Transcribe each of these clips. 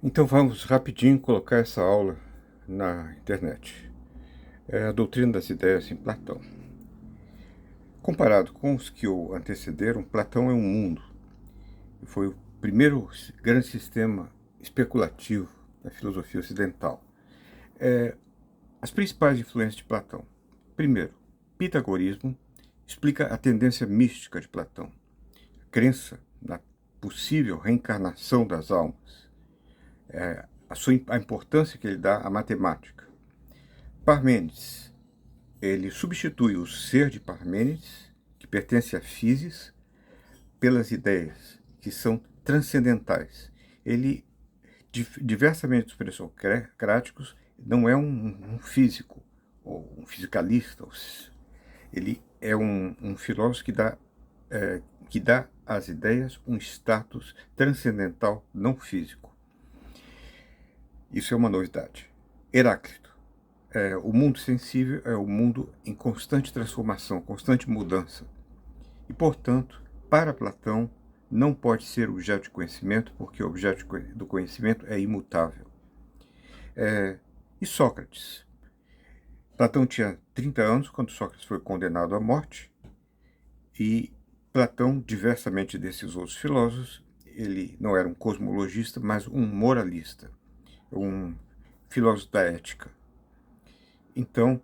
Então vamos rapidinho colocar essa aula na internet. É a doutrina das ideias em Platão. Comparado com os que o antecederam, Platão é um mundo. Foi o primeiro grande sistema especulativo da filosofia ocidental. As principais influências de Platão. Primeiro, pitagorismo explica a tendência mística de Platão, a crença na possível reencarnação das almas, a importância que ele dá à matemática. Parmênides, ele substitui o ser de Parmênides, que pertence a Físis, pelas ideias que são transcendentais. Ele, diversamente dos pré-socráticos, não é um físico, ou um fisicalista. Ele é um filósofo que dá às ideias um status transcendental não físico. Isso é uma novidade. Heráclito. O mundo sensível é um mundo em constante transformação, constante mudança. E, portanto, para Platão, não pode ser objeto de conhecimento, porque o objeto do conhecimento é imutável. E Sócrates? Platão tinha 30 anos quando Sócrates foi condenado à morte, e Platão, diversamente desses outros filósofos, ele não era um cosmologista, mas um moralista, um filósofo da ética. Então,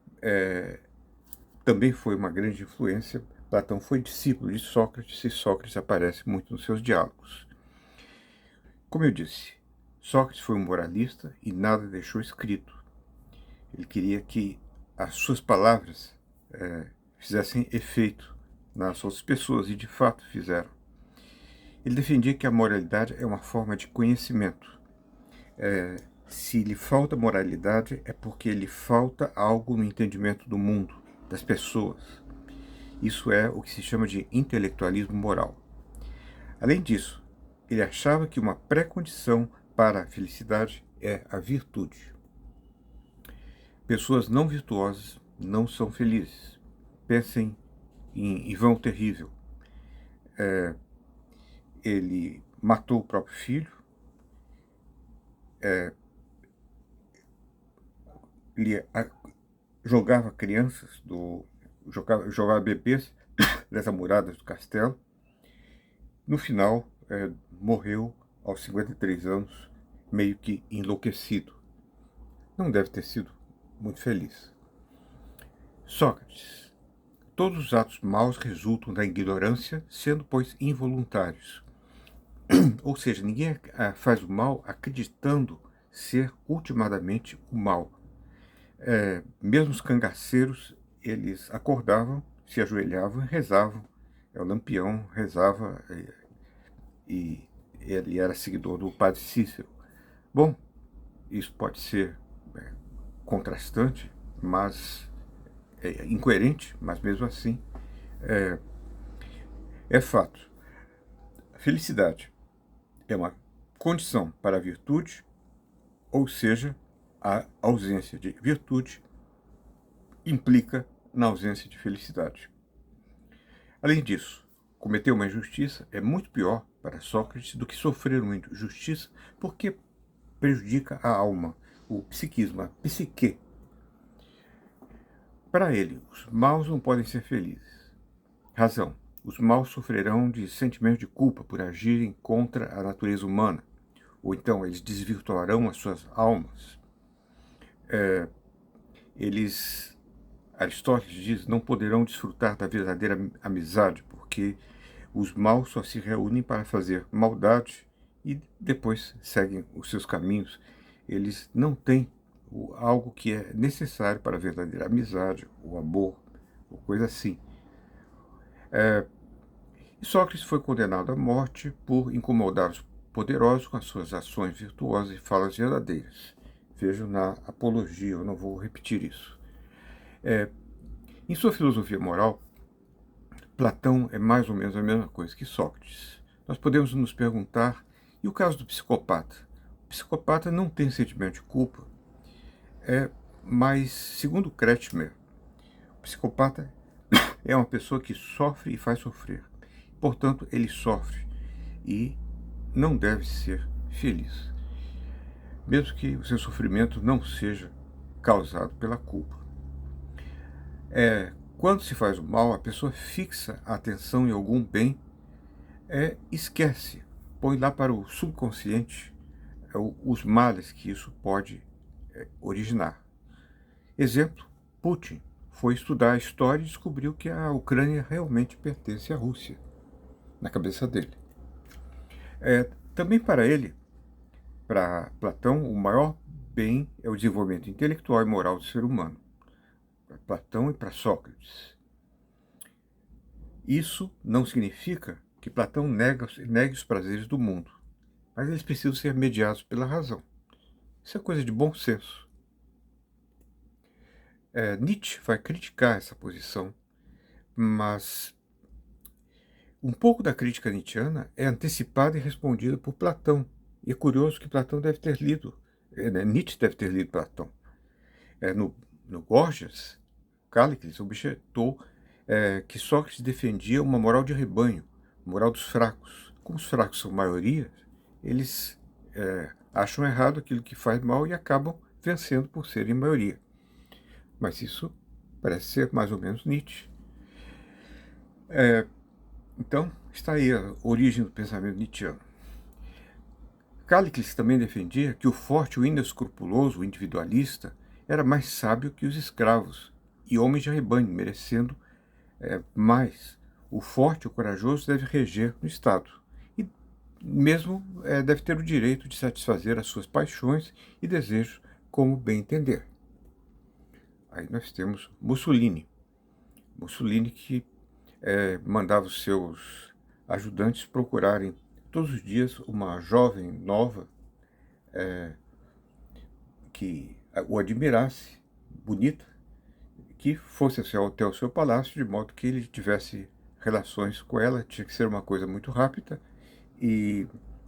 também foi uma grande influência. Platão foi discípulo de Sócrates, e Sócrates aparece muito nos seus diálogos. Como eu disse, Sócrates foi um moralista e nada deixou escrito. Ele queria que as suas palavras fizessem efeito nas outras pessoas, e de fato fizeram. Ele defendia que a moralidade é uma forma de conhecimento. Se lhe falta moralidade, é porque lhe falta algo no entendimento do mundo, das pessoas. Isso é o que se chama de intelectualismo moral. Além disso, ele achava que uma pré-condição para a felicidade é a virtude. Pessoas não virtuosas não são felizes. Pensem em Ivan o Terrível. Ele matou o próprio filho, ele jogava crianças, jogava bebês das muradas do castelo. No final, morreu aos 53 anos, meio que enlouquecido. Não deve ter sido muito feliz. Sócrates. Todos os atos maus resultam da ignorância, sendo, pois, involuntários. Ou seja, ninguém faz o mal acreditando ser ultimadamente o mal. Mesmo os cangaceiros, eles acordavam, se ajoelhavam e rezavam. O Lampião rezava e ele era seguidor do padre Cícero. Bom, isso pode ser contrastante, mas incoerente, mas mesmo assim é fato. A felicidade é uma condição para a virtude, ou seja, a ausência de virtude implica na ausência de felicidade. Além disso, cometer uma injustiça é muito pior para Sócrates do que sofrer uma injustiça, porque prejudica a alma, o psiquismo, a psique. Para ele, os maus não podem ser felizes. Razão. Os maus sofrerão de sentimento de culpa por agirem contra a natureza humana, ou então eles desvirtuarão as suas almas. Aristóteles diz, não poderão desfrutar da verdadeira amizade, porque os maus só se reúnem para fazer maldade e depois seguem os seus caminhos. Eles não têm algo que é necessário para a verdadeira amizade, o amor, ou coisa assim. E Sócrates foi condenado à morte por incomodar os poderosos com as suas ações virtuosas e falas verdadeiras. Vejam na Apologia, eu não vou repetir isso. Em sua filosofia moral, Platão é mais ou menos a mesma coisa que Sócrates. Nós podemos nos perguntar, e o caso do psicopata? O psicopata não tem sentimento de culpa, mas, segundo Kretschmer, o psicopata é uma pessoa que sofre e faz sofrer. Portanto, ele sofre e não deve ser feliz. mesmo que o seu sofrimento não seja causado pela culpa. Quando se faz o mal, a pessoa fixa a atenção em algum bem, esquece, põe lá para o subconsciente os males que isso pode originar. Exemplo, Putin foi estudar a história e descobriu que a Ucrânia realmente pertence à Rússia, na cabeça dele. Também para ele, para Platão, o maior bem é o desenvolvimento intelectual e moral do ser humano. Para Platão e para Sócrates. Isso não significa que Platão negue os prazeres do mundo, mas eles precisam ser mediados pela razão. Isso é coisa de bom senso. Nietzsche vai criticar essa posição, mas um pouco da crítica nietzschiana é antecipada e respondida por Platão. E é curioso que Platão deve ter lido, Nietzsche deve ter lido Platão. No Gorgias, Cállicles objetou que Sócrates defendia uma moral de rebanho, moral dos fracos. Como os fracos são maioria, eles acham errado aquilo que faz mal e acabam vencendo por serem maioria. Mas isso parece ser mais ou menos Nietzsche. Então, está aí a origem do pensamento nietzschiano. Cállicles também defendia que o forte, o inescrupuloso, o individualista, era mais sábio que os escravos e homens de rebanho, merecendo mais. O forte, o corajoso, deve reger no Estado. E mesmo deve ter o direito de satisfazer as suas paixões e desejos como bem entender. Aí nós temos Mussolini. Mussolini que mandava os seus ajudantes procurarem todos os dias uma jovem nova que o admirasse, bonita, que fosse até o seu palácio, de modo que ele tivesse relações com ela. Tinha que ser uma coisa muito rápida,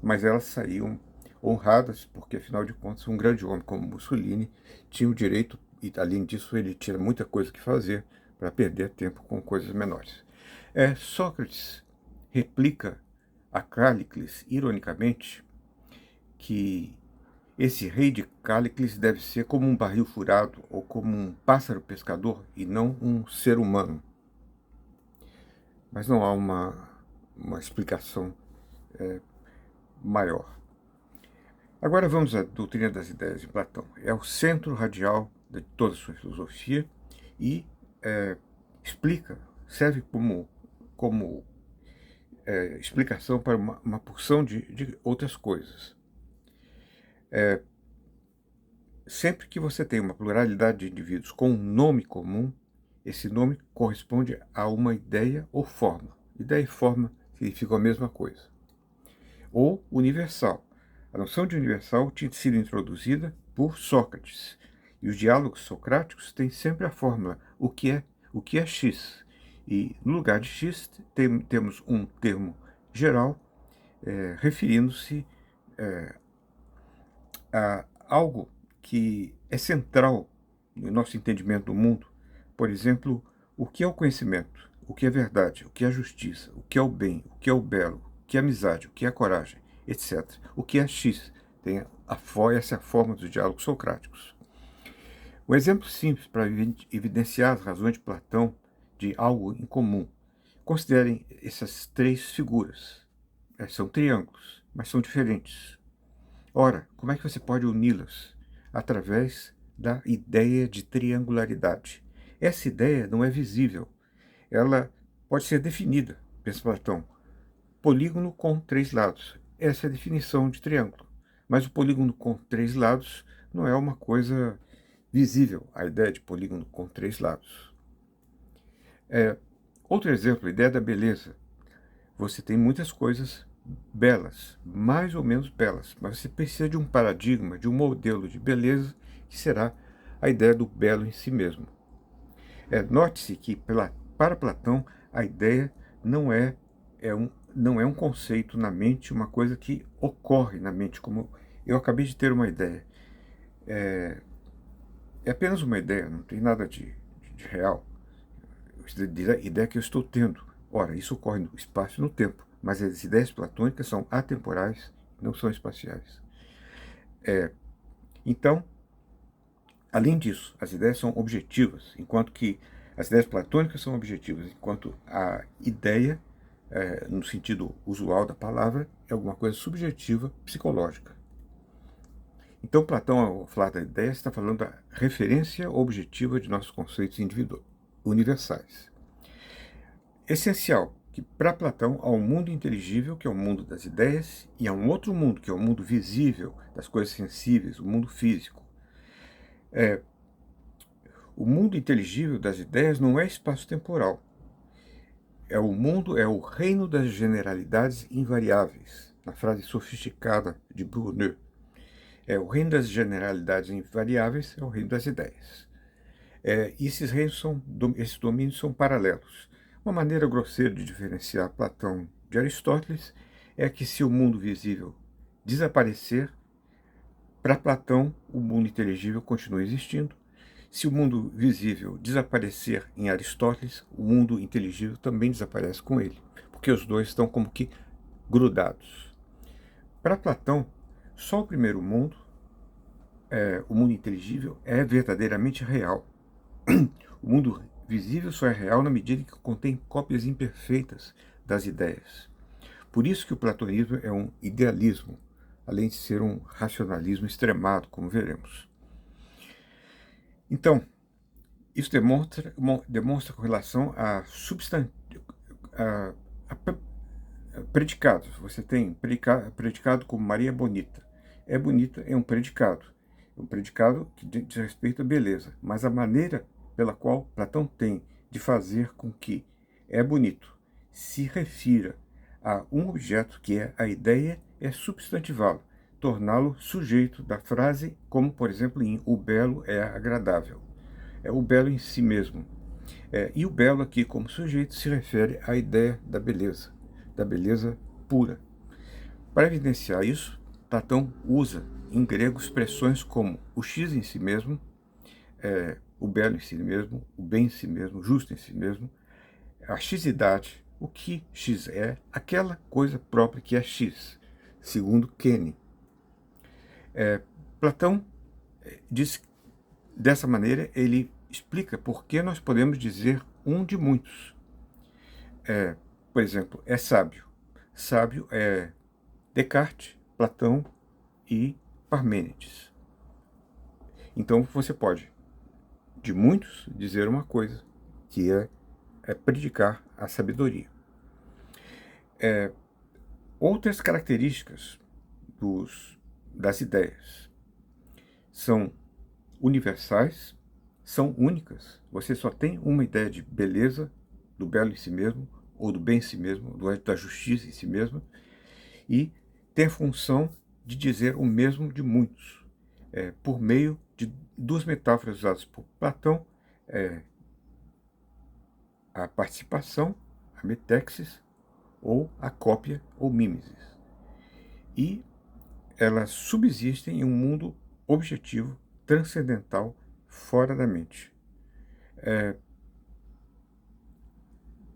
mas elas saíam honradas, porque afinal de contas um grande homem como Mussolini tinha o direito, e além disso ele tinha muita coisa que fazer para perder tempo com coisas menores. Sócrates replica a Cállicles, ironicamente, que esse rei de Cállicles deve ser como um barril furado ou como um pássaro pescador e não um ser humano. Mas não há uma explicação maior. Agora vamos à doutrina das ideias de Platão. É o centro radial de toda a sua filosofia e serve como explicação para uma porção de outras coisas. Sempre que você tem uma pluralidade de indivíduos com um nome comum, esse nome corresponde a uma ideia ou forma. Ideia e forma significam a mesma coisa. Ou universal. A noção de universal tinha sido introduzida por Sócrates. E os diálogos socráticos têm sempre a fórmula, o que é X. E no lugar de X temos um termo geral referindo-se a algo que é central no nosso entendimento do mundo. Por exemplo, o que é o conhecimento, o que é verdade, o que é a justiça, o que é o bem, o que é o belo, o que é a amizade, o que é a coragem, etc. O que é X? Essa é a forma dos diálogos socráticos. Um exemplo simples para evidenciar as razões de Platão de algo em comum. Considerem essas três figuras. São triângulos, mas são diferentes. Ora, como é que você pode uni-las? Através da ideia de triangularidade. Essa ideia não é visível. Ela pode ser definida, pensa Platão. Polígono com 3 lados. Essa é a definição de triângulo. Mas o polígono com 3 lados não é uma coisa visível, a ideia de polígono com 3 lados. Outro exemplo, a ideia da beleza. Você tem muitas coisas belas, mais ou menos belas, mas você precisa de um paradigma, de um modelo de beleza, que será a ideia do belo em si mesmo. Note-se que, para Platão, a ideia não é um conceito na mente, uma coisa que ocorre na mente, como eu acabei de ter uma ideia. É apenas uma ideia, não tem nada de real. A ideia que eu estou tendo. Ora, isso ocorre no espaço e no tempo, mas as ideias platônicas são atemporais, não são espaciais. Então, além disso, as ideias são objetivas, enquanto que as ideias platônicas são objetivas, enquanto a ideia, no sentido usual da palavra, é alguma coisa subjetiva, psicológica. Então, Platão, ao falar da ideia, está falando da referência objetiva de nossos conceitos universais. Essencial que, para Platão, há um mundo inteligível, que é o mundo das ideias, e há um outro mundo, que é o mundo visível, das coisas sensíveis, o mundo físico. O mundo inteligível das ideias não é espaço-temporal. É o reino das generalidades invariáveis, na frase sofisticada de Bourdieu. O reino das generalidades invariáveis é o reino das ideias. E esses domínios são paralelos. Uma maneira grosseira de diferenciar Platão de Aristóteles é que, se o mundo visível desaparecer, para Platão o mundo inteligível continua existindo. Se o mundo visível desaparecer em Aristóteles, o mundo inteligível também desaparece com ele, porque os dois estão como que grudados. Para Platão, só o primeiro mundo, o mundo inteligível, é verdadeiramente real. O mundo visível só é real na medida que contém cópias imperfeitas das ideias. Por isso que o platonismo é um idealismo, além de ser um racionalismo extremado, como veremos. Então, isso demonstra com relação a predicados. Você tem predicado como Maria Bonita. É bonita é um predicado. É um predicado que diz respeito à beleza. Mas a maneira pela qual Platão tem de fazer com que é bonito se refira a um objeto que é a ideia é substantivá-lo, torná-lo sujeito da frase, como, por exemplo, em o belo é agradável. É o belo em si mesmo. E o belo aqui, como sujeito, se refere à ideia da beleza pura. Para evidenciar isso, Platão usa em grego expressões como o x em si mesmo, o belo em si mesmo, o bem em si mesmo, o justo em si mesmo, a xidade, o que x é, aquela coisa própria que é x, segundo Quene. Platão diz dessa maneira, ele explica por que nós podemos dizer um de muitos. Por exemplo, é sábio. Sábio é Descartes, Platão e Parmênides. Então você pode, de muitos, dizer uma coisa, que é predicar a sabedoria. Outras características das ideias são universais, são únicas. Você só tem uma ideia de beleza, do belo em si mesmo, ou do bem em si mesmo, da justiça em si mesmo, e tem a função de dizer o mesmo de muitos, por meio de duas metáforas usadas por Platão, a participação, a metexis, ou a cópia, ou mimesis. E elas subsistem em um mundo objetivo, transcendental, fora da mente.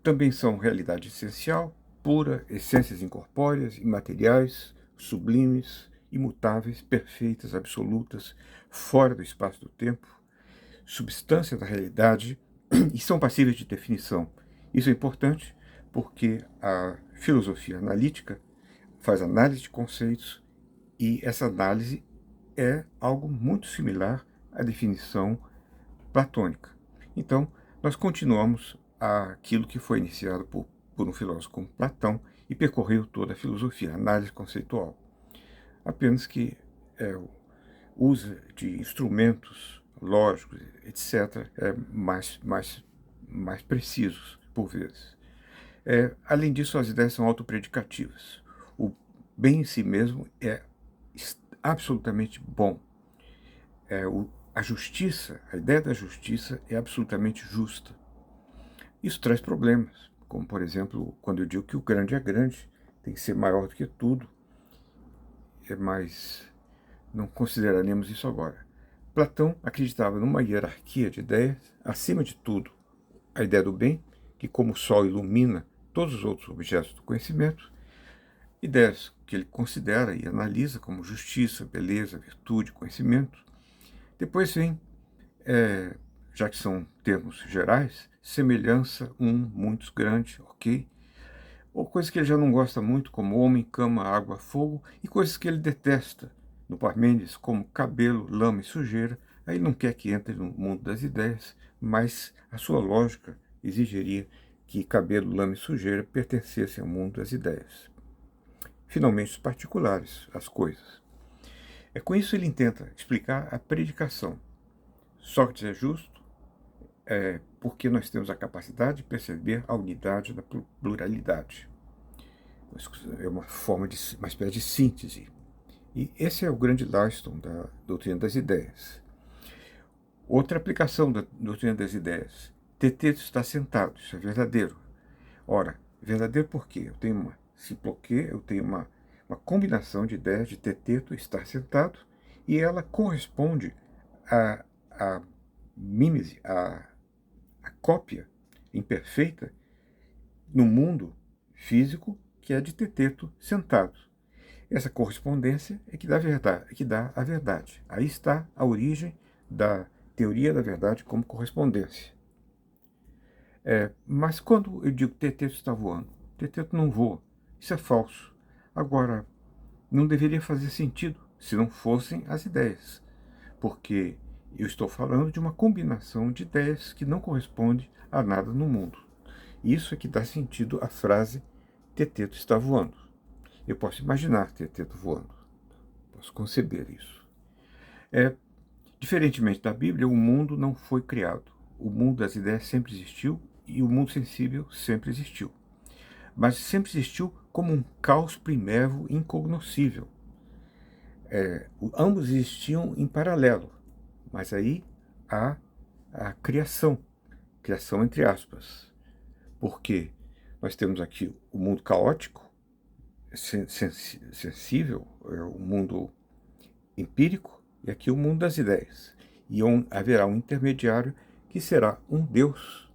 Também são realidade essencial, pura, essências incorpóreas, imateriais, sublimes, imutáveis, perfeitas, absolutas, fora do espaço do tempo, substância da realidade, e são passíveis de definição. Isso é importante porque a filosofia analítica faz análise de conceitos e essa análise é algo muito similar à definição platônica. Então, nós continuamos aquilo que foi iniciado por um filósofo como Platão e percorreu toda a filosofia, a análise conceitual. Apenas que o uso de instrumentos lógicos, etc., mais precisos, por vezes. Além disso, as ideias são autopredicativas. O bem em si mesmo é absolutamente bom. A justiça, a ideia da justiça é absolutamente justa. Isso traz problemas, como, por exemplo, quando eu digo que o grande é grande, tem que ser maior do que tudo, mas não consideraremos isso agora. Platão acreditava numa hierarquia de ideias, acima de tudo, a ideia do bem, que como o sol ilumina todos os outros objetos do conhecimento, ideias que ele considera e analisa como justiça, beleza, virtude, conhecimento. Depois vem, já que são termos gerais, semelhança, muitos, grande, ok? Ou coisas que ele já não gosta muito, como homem, cama, água, fogo, e coisas que ele detesta, no Parmênides, como cabelo, lama e sujeira. Aí não quer que entre no mundo das ideias, mas a sua lógica exigiria que cabelo, lama e sujeira pertencessem ao mundo das ideias. Finalmente, os particulares, as coisas. Com isso ele tenta explicar a predicação. Sócrates é justo porque nós temos a capacidade de perceber a unidade da pluralidade. É uma forma de uma espécie de síntese. E esse é o grande lastron da doutrina das ideias. Outra aplicação da doutrina das ideias. Teteto está sentado, isso é verdadeiro. Ora, verdadeiro por quê? Eu tenho uma simploquê, eu tenho uma combinação de ideias de teteto, estar sentado, e ela corresponde à mímese, à cópia imperfeita no mundo físico que é de teteto sentado. Essa correspondência é que dá a verdade. Aí está a origem da teoria da verdade como correspondência. Mas quando eu digo teteto está voando, teteto não voa. Isso é falso. Agora, não deveria fazer sentido se não fossem as ideias, porque eu estou falando de uma combinação de ideias que não corresponde a nada no mundo. Isso é que dá sentido à frase teteto está voando. Eu posso imaginar teteto voando. Posso conceber isso. Diferentemente da Bíblia, o mundo não foi criado. O mundo das ideias sempre existiu e o mundo sensível sempre existiu. Mas sempre existiu como um caos primevo incognoscível. Ambos existiam em paralelo, mas aí há a criação entre aspas, porque nós temos aqui o mundo caótico, sensível, o mundo empírico, e aqui o mundo das ideias. E haverá um intermediário que será um Deus,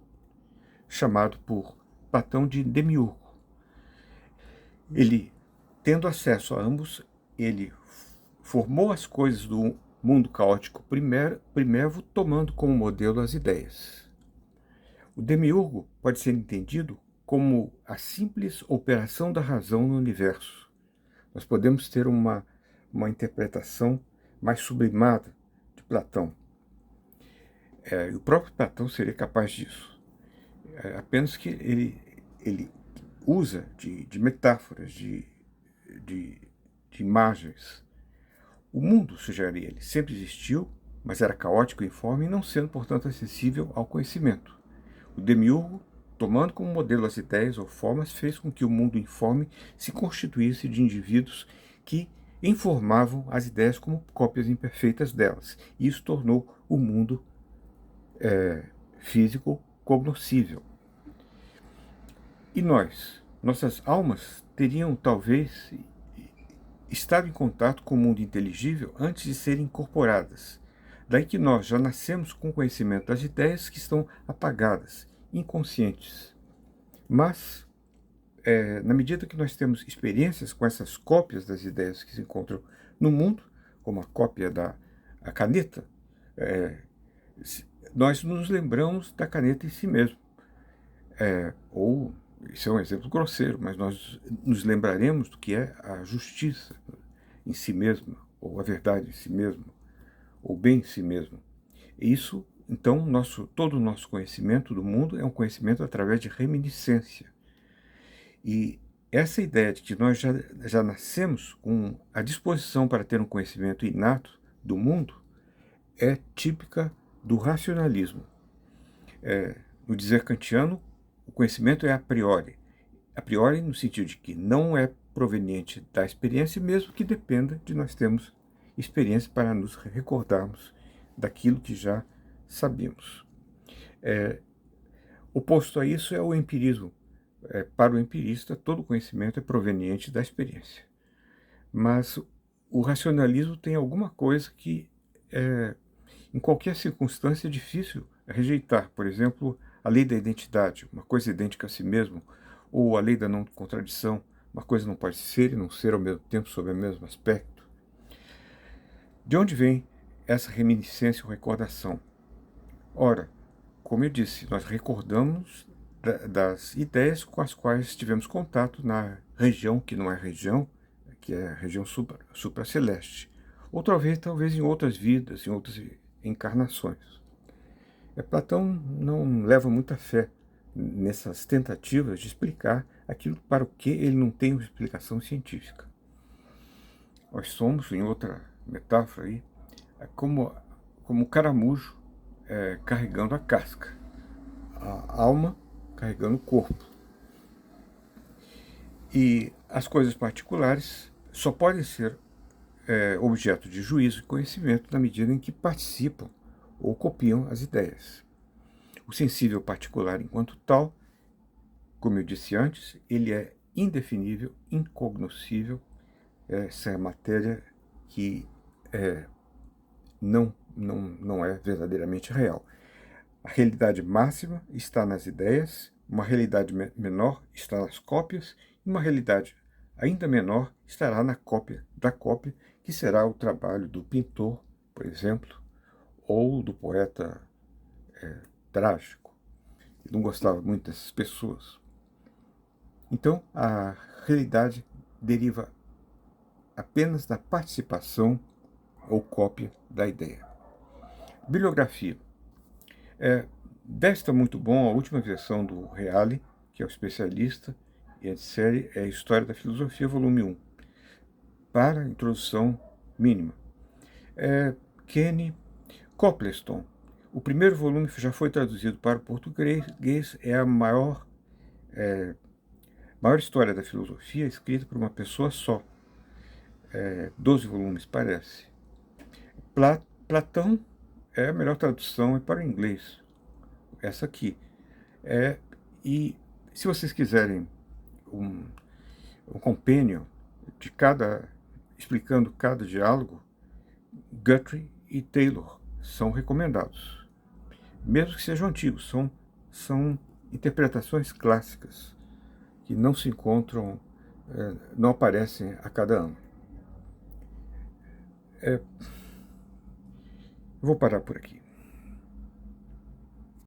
chamado por Platão de Demiurgo. Ele, tendo acesso a ambos, ele formou as coisas do mundo caótico primevo, tomando como modelo as ideias. O Demiurgo pode ser entendido como a simples operação da razão no universo. Nós podemos ter uma interpretação mais sublimada de Platão. O próprio Platão seria capaz disso. Apenas que ele usa de metáforas, de imagens. O mundo, sugere ele, sempre existiu, mas era caótico e informe, não sendo, portanto, acessível ao conhecimento. O Demiurgo, tomando como modelo as ideias ou formas, fez com que o mundo informe se constituísse de indivíduos que informavam as ideias como cópias imperfeitas delas. E isso tornou o mundo físico cognoscível. E nossas almas teriam talvez estado em contato com o mundo inteligível antes de serem incorporadas. Daí que nós já nascemos com conhecimento das ideias que estão apagadas, inconscientes. Mas, na medida que nós temos experiências com essas cópias das ideias que se encontram no mundo, como a cópia da caneta, nós nos lembramos da caneta em si mesmo. Ou, isso é um exemplo grosseiro, mas nós nos lembraremos do que é a justiça em si mesma, ou a verdade em si mesma, ou bem em si mesmo. Isso, então, todo o nosso conhecimento do mundo é um conhecimento através de reminiscência. E essa ideia de que nós já nascemos com a disposição para ter um conhecimento inato do mundo é típica do racionalismo. No dizer kantiano, o conhecimento é a priori. A priori no sentido de que não é proveniente da experiência, mesmo que dependa de nós termos experiência para nos recordarmos daquilo que já sabíamos. Oposto a isso é o empirismo. Para o empirista, todo conhecimento é proveniente da experiência. Mas o racionalismo tem alguma coisa que, em qualquer circunstância, é difícil rejeitar. Por exemplo, a lei da identidade, uma coisa idêntica a si mesmo, ou a lei da não contradição, Uma coisa não pode ser e não ser ao mesmo tempo sob o mesmo aspecto. De onde vem essa reminiscência ou recordação? Ora, como eu disse, nós recordamos das ideias com as quais tivemos contato na região que não é região, que é a região supraceleste. Ou talvez em outras vidas, em outras encarnações. Platão não leva muita fé nessas tentativas de explicar aquilo para o que ele não tem uma explicação científica. Nós somos, em outra metáfora aí, como o caramujo carregando a casca, a alma carregando o corpo. E as coisas particulares só podem ser objeto de juízo e conhecimento na medida em que participam ou copiam as ideias. O sensível particular, enquanto tal, como eu disse antes, ele é indefinível, incognoscível. Essa é a matéria que não é verdadeiramente real. A realidade máxima está nas ideias, uma realidade menor está nas cópias, e uma realidade ainda menor estará na cópia da cópia, que será o trabalho do pintor, por exemplo, ou do poeta trágico. Ele não gostava muito dessas pessoas. Então, a realidade deriva apenas da participação ou cópia da ideia. Bibliografia. Deve estar muito bom a última versão do Reale, que é o especialista, e a série é a História da Filosofia, volume 1, para introdução mínima. Kenny Copleston. O primeiro volume já foi traduzido para o português, é a maior história da filosofia escrita por uma pessoa só. 12 volumes, parece. Platão é a melhor tradução, é para o inglês. Essa aqui. E se vocês quiserem um compêndio de explicando cada diálogo, Guthrie e Taylor são recomendados. Mesmo que sejam antigos, são interpretações clássicas que não se encontram, não aparecem a cada ano. Vou parar por aqui.